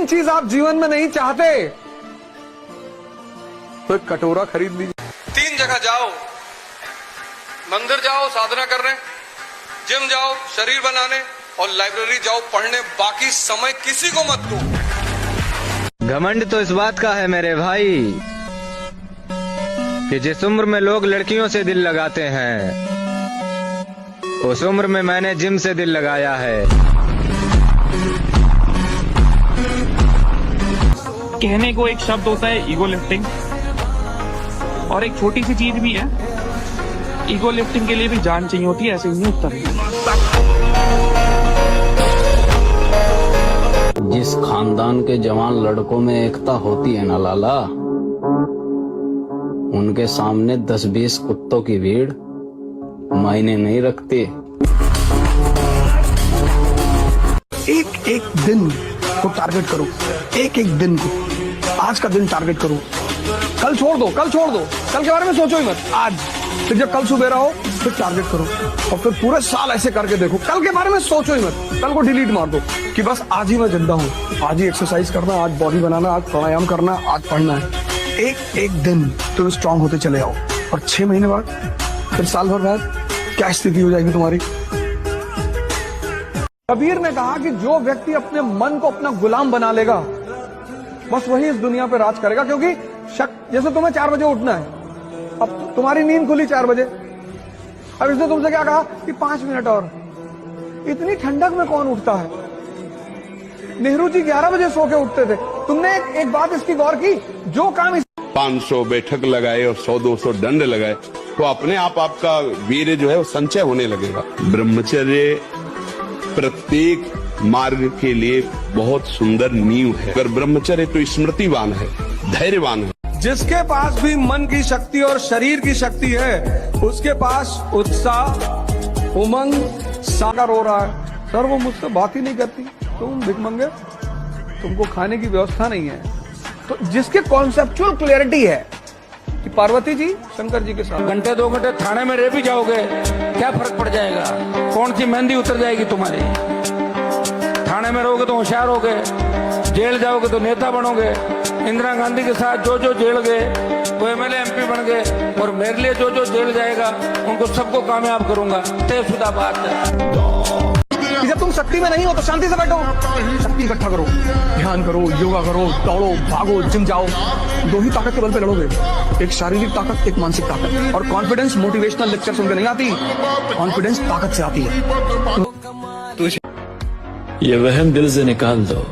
चीज आप जीवन में नहीं चाहते तो एक कटोरा खरीद लीजिए। 3 जगह जाओ, मंदिर जाओ साधना करने, जिम जाओ शरीर बनाने, और लाइब्रेरी जाओ पढ़ने। बाकी समय किसी को मत दो। घमंड तो इस बात का है मेरे भाई कि जिस उम्र में लोग लड़कियों से दिल लगाते हैं उस उम्र में मैंने जिम से दिल लगाया है। कहने को एक शब्द होता है ईगो लिफ्टिंग, और एक छोटी सी चीज भी है, ईगो लिफ्टिंग के लिए भी जान चाहिए होती है, ऐसे ही नहीं उठता। जिस खानदान के जवान लड़कों में एकता होती है ना लाला, उनके सामने 10-20 कुत्तों की भीड़ मायने नहीं रखती। एक एक दिन को टारगेट करो, एक एक दिन को, आज का दिन टारगेट करो। कल छोड़ दो, कल छोड़ दो, कल के बारे में सोचो ही मत। आज फिर जब कल सुबह रहो फिर टारगेट करो, और फिर पूरे साल ऐसे करके देखो। कल के बारे में सोचो ही मत, कल को डिलीट मार दो कि बस आज ही मैं जिंदा हूँ, आज ही एक्सरसाइज करना, आज बॉडी बनाना, आज प्राणायाम करना, आज पढ़ना है। एक एक दिन तुम स्ट्रांग होते चले आओ, और 6 महीने बाद, फिर साल भर बाद क्या स्थिति हो जाएगी तुम्हारी। कबीर ने कहा कि जो व्यक्ति अपने मन को अपना गुलाम बना लेगा बस वही इस दुनिया पे राज करेगा। क्योंकि जैसे तुम्हें 4 बजे उठना है, अब तुम्हारी नींद खुली 4 बजे, अब इसने तुमसे क्या कहा कि 5 मिनट और। इतनी ठंडक में कौन उठता है? नेहरू जी 11 बजे सो के उठते थे। तुमने एक बात इसकी गौर की, जो काम 500 बैठक लगाए और 100-200 दंड लगाए तो अपने आप आपका वीर्य जो है वो संचय होने लगेगा। ब्रह्मचर्य प्रत्येक मार्ग के लिए बहुत सुंदर नींव है। अगर ब्रह्मचर्य तो स्मृतिवान है, धैर्यवान है। जिसके पास भी मन की शक्ति और शरीर की शक्ति है उसके पास उत्साह, उमंग सागर हो रहा है। सर वो मुझसे बात ही नहीं करती, तुम भिखमंगे, तुमको खाने की व्यवस्था नहीं है। तो जिसके कॉन्सेप्चुअल क्लियरिटी है कि पार्वती जी शंकर जी के साथ घंटे 2 घंटे थाने में रह भी जाओगे, क्या फर्क पड़ जाएगा? कौन सी मेहंदी उतर जाएगी तुम्हारी? थाने में रहोगे तो होशियार होगे, जेल जाओगे तो नेता बनोगे। इंदिरा गांधी के साथ जो जो जेल गए वो एमएलए एमपी बन गए, और मेरे लिए जो जो जेल जाएगा उनको सबको कामयाब करूंगा। तयशुदा बात है। जब तुम शक्ति में नहीं हो तो शांति से बैठो, शक्ति इकट्ठा करो, ध्यान करो, योगा करो, दौड़ो, भागो, जिम जाओ। 2 ही ताकत के बल पे लड़ोगे, एक शारीरिक ताकत, एक मानसिक ताकत। और कॉन्फिडेंस मोटिवेशनल लेक्चर सुनकर नहीं आती, कॉन्फिडेंस ताकत से आती है। ये वहम दिल से निकाल दो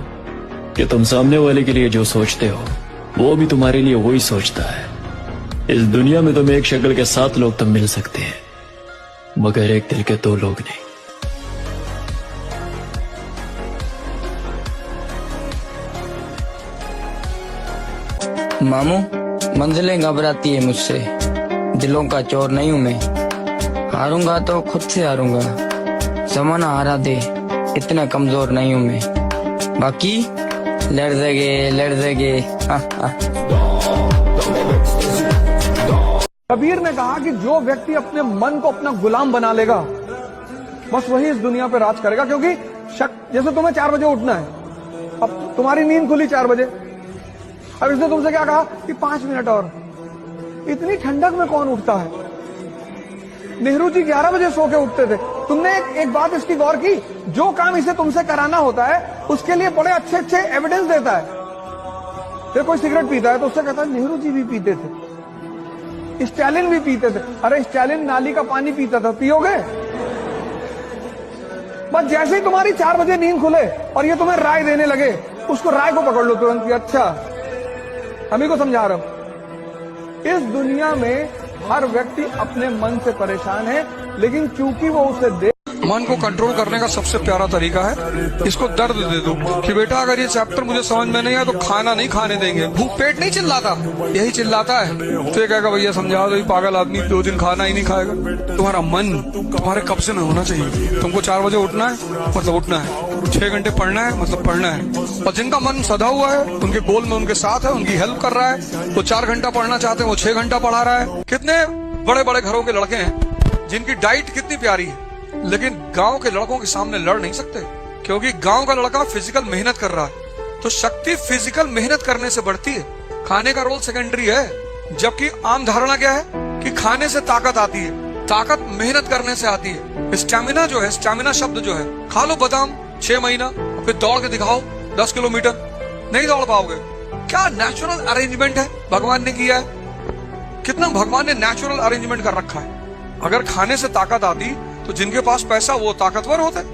कि तुम सामने वाले के लिए जो सोचते हो वो भी तुम्हारे लिए वही सोचता है। इस दुनिया में तुम्हें एक शक्ल के 7 लोग तब मिल सकते हैं, मगर एक दिल के 2 लोग नहीं। मामू, मंजिलें घबराती है मुझसे, दिलों का चोर नहीं हूं मैं। हारूंगा तो खुद से हारूंगा, जमाना हारा दे, इतना कमजोर नहीं हूं मैं। बाकी लड़ देंगे। कबीर ने कहा कि जो व्यक्ति अपने मन को अपना गुलाम बना लेगा बस वही इस दुनिया पे राज करेगा। क्योंकि जैसे तुम्हें 4 बजे उठना है, अब तुम्हारी नींद खुली 4 बजे, अब इसने तुमसे क्या कहा कि 5 मिनट और। इतनी ठंडक में कौन उठता है? नेहरू जी 11 बजे सो के उठते थे। तुमने एक बात इसकी गौर की, जो काम इसे तुमसे कराना होता है उसके लिए बड़े अच्छे एविडेंस देता है। फिर कोई सिगरेट पीता है तो उससे कहता है नेहरू जी भी पीते थे, स्टालिन भी पीते थे। अरे स्टालिन नाली का पानी पीता था, पियोगे? बस जैसे ही तुम्हारी 4 बजे नींद खुले और ये तुम्हें राय देने लगे, उसको राय को पकड़ लो तुरंत कि अच्छा हम ही को समझा रहा हूं। इस दुनिया में हर व्यक्ति अपने मन से परेशान है, लेकिन क्योंकि वो उसे दे। मन को कंट्रोल करने का सबसे प्यारा तरीका है इसको दर्द दे दो कि बेटा अगर ये चैप्टर मुझे समझ में नहीं आया तो खाना नहीं खाने देंगे। भूख पेट नहीं चिल्लाता, यही चिल्लाता है। तो ये कहेगा भैया समझा दो, पागल आदमी 2 दिन खाना ही नहीं खाएगा। तुम्हारा मन तुम्हारे कब्जे में होना चाहिए। तुमको 4 बजे उठना है मतलब उठना है, 6 घंटे पढ़ना है मतलब पढ़ना है। और जिनका मन सधा हुआ है, उनके गोल में उनके साथ है, उनकी हेल्प कर रहा है, वो 4 घंटा पढ़ना चाहते हैं वो 6 घंटा पढ़ा रहा है। कितने बड़े बड़े घरों के लड़के हैं जिनकी डाइट कितनी प्यारी है, लेकिन गांव के लड़कों के सामने लड़ नहीं सकते, क्योंकि गांव का लड़का फिजिकल मेहनत कर रहा है। तो शक्ति फिजिकल मेहनत करने से बढ़ती है, खाने का रोल सेकेंडरी है। जबकि आम धारणा क्या है कि खाने से ताकत आती है, ताकत मेहनत करने से आती है। स्टैमिना जो है, स्टैमिना शब्द जो है, खा लो बादाम 6 महीना फिर दौड़ के दिखाओ 10 किलोमीटर, नहीं दौड़ पाओगे। क्या नेचुरल अरेंजमेंट है भगवान ने किया है, कितना भगवान ने नेचुरल अरेंजमेंट कर रखा है। अगर खाने से ताकत आती तो जिनके पास पैसा वो ताकतवर होते।